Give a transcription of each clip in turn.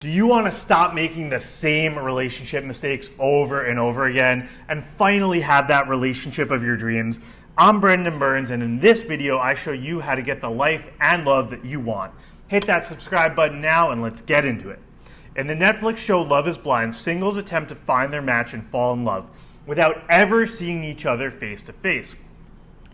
Do you want to stop making the same relationship mistakes over and over again and finally have that relationship of your dreams? I'm Brendan Burns, and in this video I show you how to get the life and love that you want. Hit that subscribe button now and let's get into it. In the Netflix show Love is Blind, singles attempt to find their match and fall in love without ever seeing each other face to face.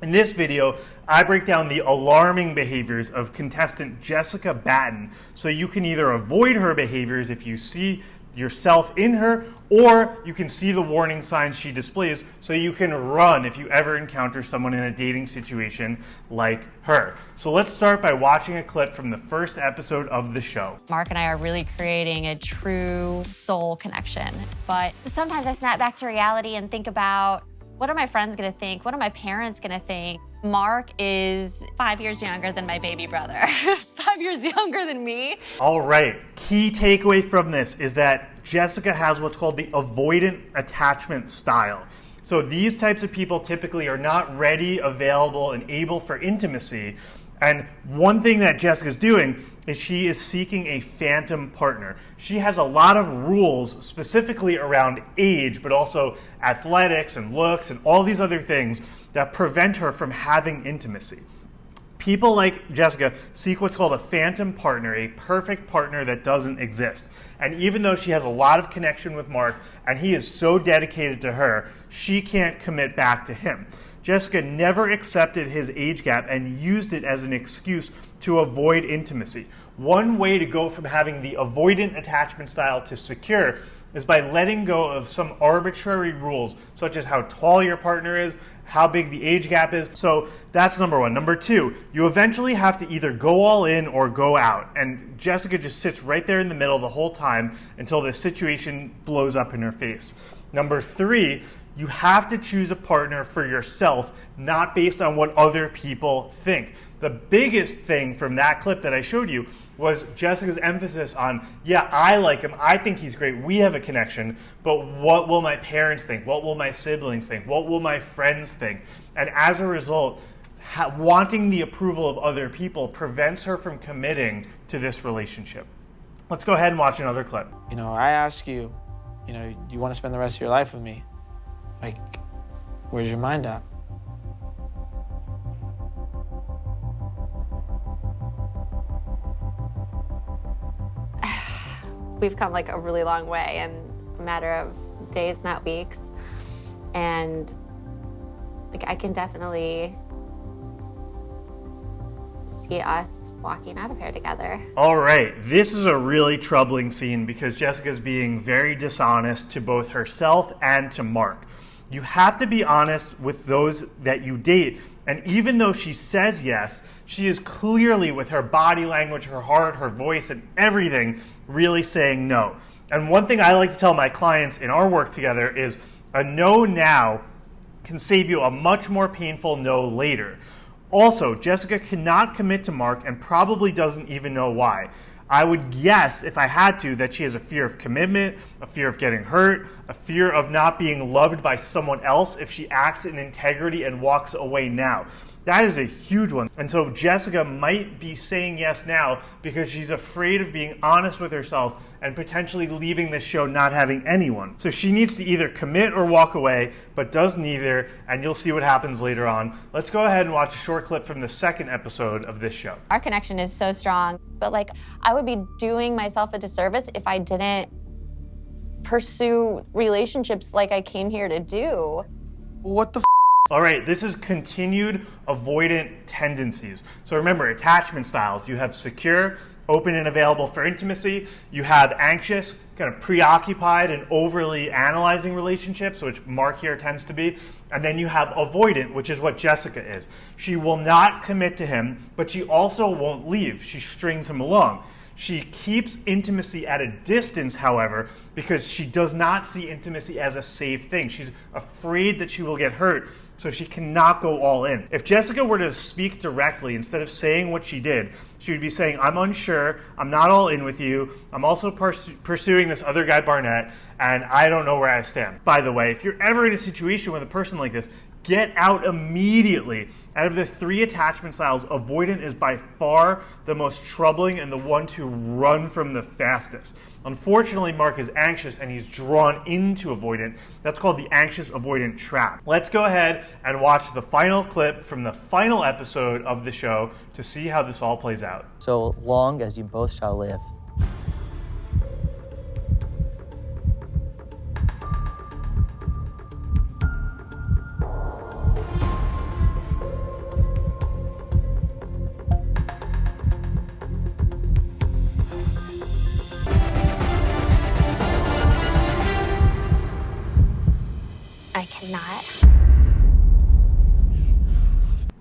In this video, I break down the alarming behaviors of contestant Jessica Batten so you can either avoid her behaviors if you see yourself in her, or you can see the warning signs she displays so you can run if you ever encounter someone in a dating situation like her. So let's start by watching a clip from the first episode of the show. Mark and I are really creating a true soul connection, but sometimes I snap back to reality and think about, what are my friends gonna think? What are my parents gonna think? Mark is 5 years younger than my baby brother. He's 5 years younger than me. All right, key takeaway from this is that Jessica has what's called the avoidant attachment style. So these types of people typically are not ready, available, and able for intimacy. And one thing that Jessica's doing is she is seeking a phantom partner. She has a lot of rules specifically around age, but also athletics and looks and all these other things that prevent her from having intimacy. People like Jessica seek what's called a phantom partner, a perfect partner that doesn't exist. And even though she has a lot of connection with Mark and he is so dedicated to her, she can't commit back to him. Jessica never accepted his age gap and used it as an excuse to avoid intimacy. One way to go from having the avoidant attachment style to secure is by letting go of some arbitrary rules, such as how tall your partner is, how big the age gap is. So that's number one. Number two, you eventually have to either go all in or go out. And Jessica just sits right there in the middle the whole time until the situation blows up in her face. Number three, you have to choose a partner for yourself, not based on what other people think. The biggest thing from that clip that I showed you was Jessica's emphasis on, yeah, I like him, I think he's great, we have a connection, but what will my parents think? What will my siblings think? What will my friends think? And as a result, wanting the approval of other people prevents her from committing to this relationship. Let's go ahead and watch another clip. I ask you, you want to spend the rest of your life with me? Like, where's your mind at? We've come like a really long way in a matter of days, not weeks. And like I can definitely see us walking out of here together. All right, this is a really troubling scene because Jessica's being very dishonest to both herself and to Mark. You have to be honest with those that you date. And even though she says yes, she is clearly, with her body language, her heart, her voice, and everything, really saying no. And one thing I like to tell my clients in our work together is a no now can save you a much more painful no later. Also, Jessica cannot commit to Mark and probably doesn't even know why. I would guess, if I had to, that she has a fear of commitment, a fear of getting hurt, a fear of not being loved by someone else if she acts in integrity and walks away now. That is a huge one. And so Jessica might be saying yes now because she's afraid of being honest with herself and potentially leaving this show not having anyone. So she needs to either commit or walk away, but does neither, and you'll see what happens later on. Let's go ahead and watch a short clip from the second episode of this show. Our connection is so strong, but like I would be doing myself a disservice if I didn't pursue relationships like I came here to do. What the All right, this is continued avoidant tendencies. So remember, attachment styles. You have secure, open and available for intimacy. You have anxious, kind of preoccupied and overly analyzing relationships, which Mark here tends to be. And then you have avoidant, which is what Jessica is. She will not commit to him, but she also won't leave. She strings him along. She keeps intimacy at a distance, however, because she does not see intimacy as a safe thing. She's afraid that she will get hurt, so she cannot go all in. If Jessica were to speak directly, instead of saying what she did, she would be saying, I'm unsure, I'm not all in with you, I'm also pursuing this other guy, Barnett, and I don't know where I stand. By the way, if you're ever in a situation with a person like this, Get out immediately. Out of the 3 attachment styles, avoidant is by far the most troubling and the one to run from the fastest. Unfortunately, Mark is anxious and he's drawn into avoidant. That's called the anxious-avoidant trap. Let's go ahead and watch the final clip from the final episode of the show to see how this all plays out. So long as you both shall live. I cannot.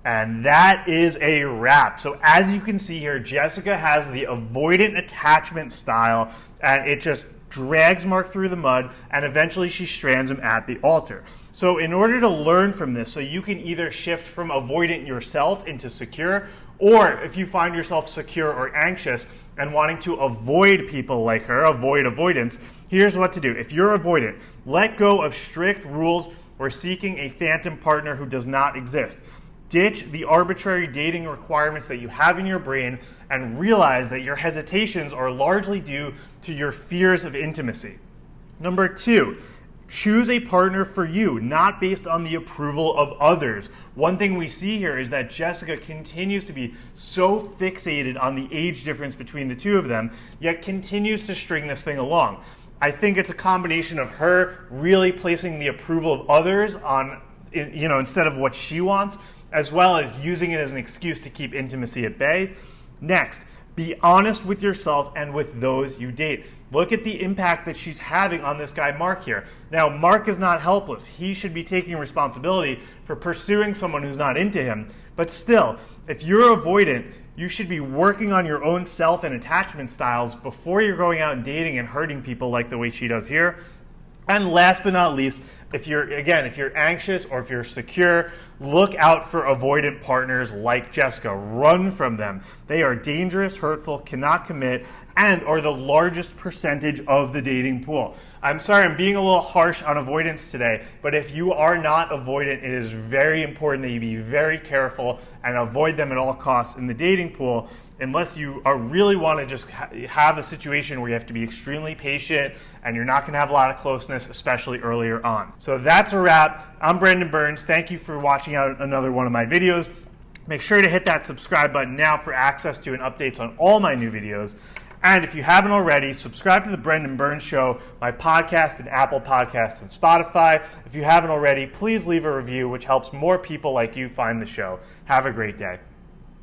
And that is a wrap. So as you can see here, Jessica has the avoidant attachment style, and it just drags Mark through the mud, and eventually she strands him at the altar. So in order to learn from this, so you can either shift from avoidant yourself into secure, or if you find yourself secure or anxious and wanting to avoid people like her, avoid avoidance, here's what to do. If you're avoidant, let go of strict rules or seeking a phantom partner who does not exist. Ditch the arbitrary dating requirements that you have in your brain and realize that your hesitations are largely due to your fears of intimacy. Number 2, choose a partner for you, not based on the approval of others. One thing we see here is that Jessica continues to be so fixated on the age difference between the two of them, yet continues to string this thing along. I think it's a combination of her really placing the approval of others on, instead of what she wants, as well as using it as an excuse to keep intimacy at bay. Next, be honest with yourself and with those you date. Look at the impact that she's having on this guy, Mark, here. Now, Mark is not helpless. He should be taking responsibility for pursuing someone who's not into him. But still, if you're avoidant, you should be working on your own self and attachment styles before you're going out and dating and hurting people like the way she does here. And last but not least, if you're anxious or if you're secure, look out for avoidant partners like Jessica. Run from them. They are dangerous, hurtful, cannot commit, and are the largest percentage of the dating pool. I'm sorry, I'm being a little harsh on avoidance today, but if you are not avoidant, it is very important that you be very careful and avoid them at all costs in the dating pool, unless you really want to just have a situation where you have to be extremely patient and you're not going to have a lot of closeness, especially earlier on. So that's a wrap. I'm Brendan Burns. Thank you for watching out another one of my videos. Make sure to hit that subscribe button now for access to and updates on all my new videos. And if you haven't already, subscribe to The Brendan Burns Show, my podcast in Apple Podcasts and Spotify. If you haven't already, please leave a review, which helps more people like you find the show. Have a great day.